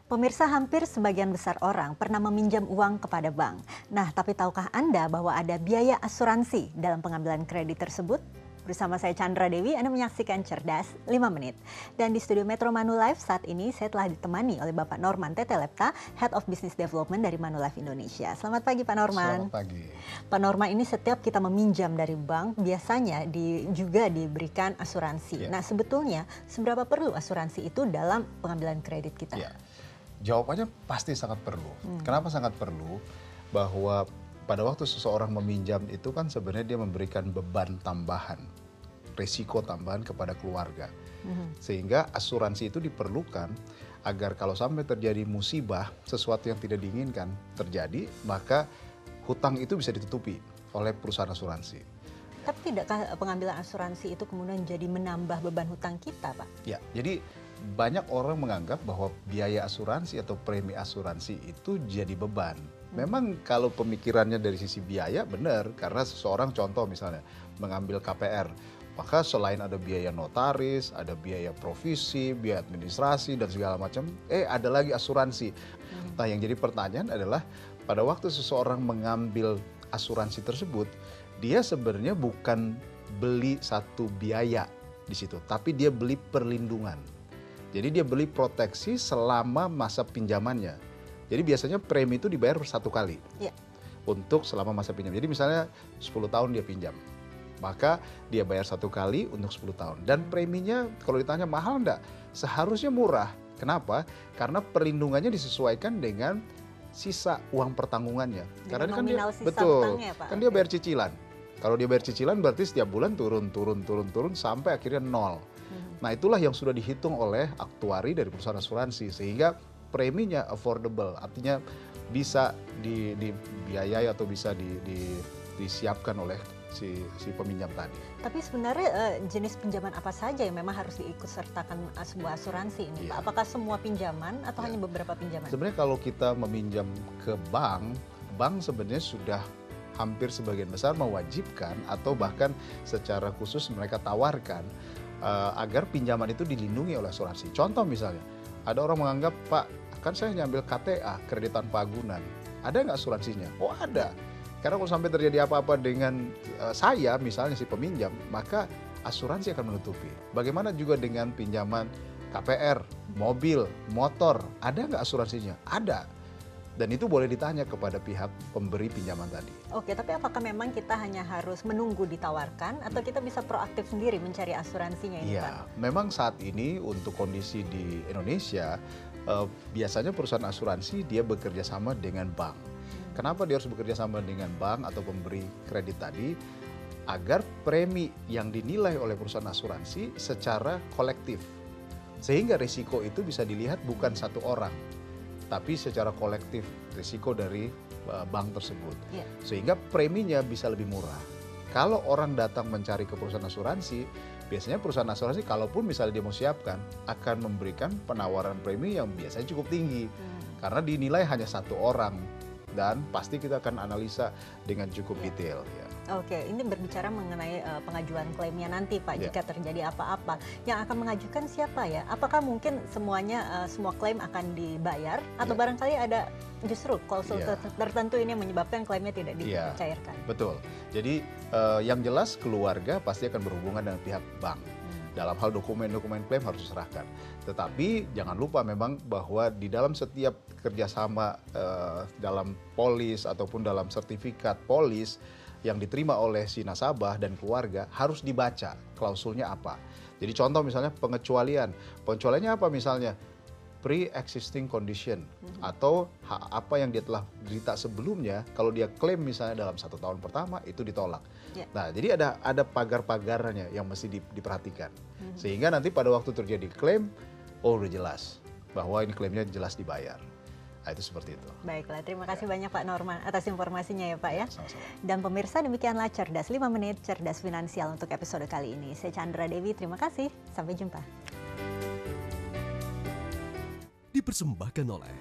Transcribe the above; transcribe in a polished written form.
Pemirsa, hampir sebagian besar orang pernah meminjam uang kepada bank. Nah, tapi tahukah Anda bahwa ada biaya asuransi dalam pengambilan kredit tersebut? Bersama saya Chandra Dewi, Anda menyaksikan Cerdas 5 Menit. Dan di studio Metro Manulife saat ini saya telah ditemani oleh Bapak Norman Tetelepta, Head of Business Development dari Manulife Indonesia. Selamat pagi Pak Norman. Selamat pagi. Pak Norman, ini setiap kita meminjam dari bank, biasanya juga diberikan asuransi. Nah, sebetulnya seberapa perlu asuransi itu dalam pengambilan kredit kita? Jawabannya pasti sangat perlu. Kenapa sangat perlu? Bahwa pada waktu seseorang meminjam itu kan sebenarnya dia memberikan beban tambahan, risiko tambahan kepada keluarga. Sehingga asuransi itu diperlukan agar kalau sampai terjadi musibah, sesuatu yang tidak diinginkan terjadi, maka hutang itu bisa ditutupi oleh perusahaan asuransi. Tapi tidakkah pengambilan asuransi itu kemudian jadi menambah beban hutang kita, Pak? Ya, jadi banyak orang menganggap bahwa biaya asuransi atau premi asuransi itu jadi beban. Memang kalau pemikirannya dari sisi biaya benar, karena seseorang contoh misalnya mengambil KPR, maka selain ada biaya notaris, ada biaya provisi, biaya administrasi dan segala macam, ada lagi asuransi. Nah, yang jadi pertanyaan adalah pada waktu seseorang mengambil asuransi tersebut, dia sebenarnya bukan beli satu biaya di situ, tapi dia beli perlindungan. Jadi dia beli proteksi selama masa pinjamannya. Jadi biasanya premi itu dibayar satu kali untuk selama masa pinjam. Jadi misalnya 10 tahun dia pinjam, maka dia bayar satu kali untuk 10 tahun. Dan preminya kalau ditanya mahal enggak? Seharusnya murah. Kenapa? Karena perlindungannya disesuaikan dengan sisa uang pertanggungannya. Dengan karena kan dia hutangnya, Pak. kan dia bayar cicilan. Kalau dia bayar cicilan berarti setiap bulan turun sampai akhirnya nol. Nah, itulah yang sudah dihitung oleh aktuari dari perusahaan asuransi sehingga preminya affordable, artinya bisa dibiayai atau bisa disiapkan oleh si peminjam tadi. Tapi sebenarnya jenis pinjaman apa saja yang memang harus diikutsertakan sebuah asuransi ini, Pak? Apakah semua pinjaman atau hanya beberapa pinjaman? Sebenarnya kalau kita meminjam ke bank sebenarnya sudah hampir sebagian besar mewajibkan atau bahkan secara khusus mereka tawarkan agar pinjaman itu dilindungi oleh asuransi. Contoh misalnya, ada orang menganggap, Pak, kan saya nyambil KTA, kredit tanpa agunan. Ada nggak asuransinya? Oh, ada. Karena kalau sampai terjadi apa-apa dengan saya, misalnya si peminjam, maka asuransi akan menutupi. Bagaimana juga dengan pinjaman KPR, mobil, motor, ada nggak asuransinya? Ada. Dan itu boleh ditanya kepada pihak pemberi pinjaman tadi. Oke, tapi apakah memang kita hanya harus menunggu ditawarkan atau kita bisa proaktif sendiri mencari asuransinya ini, Pak? Memang saat ini untuk kondisi di Indonesia, biasanya perusahaan asuransi dia bekerja sama dengan bank. Kenapa dia harus bekerja sama dengan bank atau pemberi kredit tadi? Agar premi yang dinilai oleh perusahaan asuransi secara kolektif. Sehingga risiko itu bisa dilihat bukan satu orang, tapi secara kolektif risiko dari bank tersebut. Sehingga preminya bisa lebih murah. Kalau orang datang mencari ke perusahaan asuransi, biasanya perusahaan asuransi kalaupun misalnya dia mau siapkan, akan memberikan penawaran premi yang biasanya cukup tinggi. Karena dinilai hanya satu orang dan pasti kita akan analisa dengan cukup detail. Oke, ini berbicara mengenai pengajuan klaimnya nanti, Pak, jika terjadi apa-apa. Yang akan mengajukan siapa ya? Apakah mungkin semua klaim akan dibayar? Atau barangkali ada justru klausul tertentu ini yang menyebabkan klaimnya tidak dicairkan? Betul. Jadi yang jelas keluarga pasti akan berhubungan dengan pihak bank. Dalam hal dokumen-dokumen klaim harus diserahkan. Tetapi jangan lupa memang bahwa di dalam setiap kerjasama dalam polis ataupun dalam sertifikat polis yang diterima oleh si nasabah dan keluarga harus dibaca klausulnya apa. Jadi contoh misalnya pengecualian. Pengecualiannya apa misalnya? Pre-existing condition atau apa yang dia telah derita sebelumnya, kalau dia klaim misalnya dalam 1 tahun pertama itu ditolak. Nah, jadi ada pagar-pagarnya yang mesti diperhatikan. Sehingga nanti pada waktu terjadi klaim, udah jelas bahwa ini klaimnya jelas dibayar. Nah, itu seperti itu. Baiklah, terima kasih banyak Pak Norman atas informasinya ya Pak ya. Sama-sama. Dan pemirsa, demikianlah Cerdas 5 Menit, Cerdas Finansial untuk episode kali ini. Saya Chandra Dewi, terima kasih. Sampai jumpa. Dipersembahkan oleh